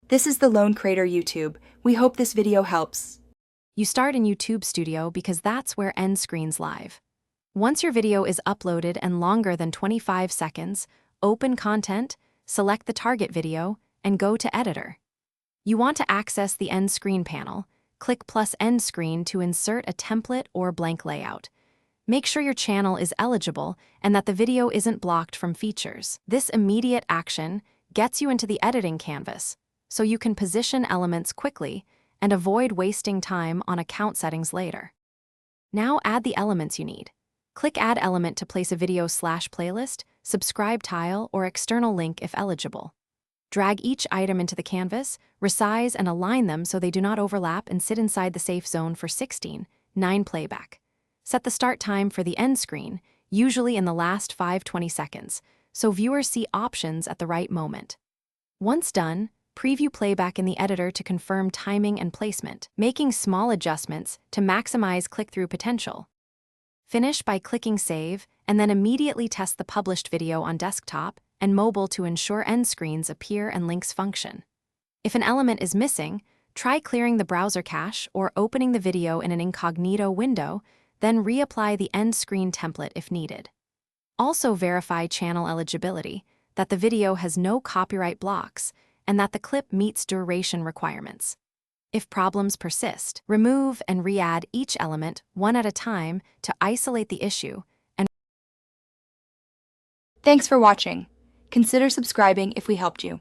This is the Lone Creator YouTube. We hope this video helps. You start in YouTube Studio because that's where end screen's live. Once your video is uploaded and longer than 25 seconds, open Content, select the target video, and go to Editor. You want to access the end screen panel. Click plus end screen to insert a template or blank layout. Make sure your channel is eligible and that the video isn't blocked from features. This immediate action gets you into the editing canvas, so you can position elements quickly and avoid wasting time on account settings later. Now add the elements you need. Click Add Element to place a video/playlist, subscribe tile, or external link if eligible. Drag each item into the canvas, resize and align them so they do not overlap and sit inside the safe zone for 16:9 playback. Set the start time for the end screen, usually in the last 5-20 seconds, so viewers see options at the right moment. Once done, preview playback in the editor to confirm timing and placement, making small adjustments to maximize click-through potential. Finish by clicking Save, and then immediately test the published video on desktop and mobile to ensure end screens appear and links function. If an element is missing, try clearing the browser cache or opening the video in an incognito window, then reapply the end screen template if needed. Also verify channel eligibility, that the video has no copyright blocks, and that the clip meets duration requirements. If problems persist, remove and re-add each element one at a time to isolate the issue. Thanks for watching. Consider subscribing if we helped you.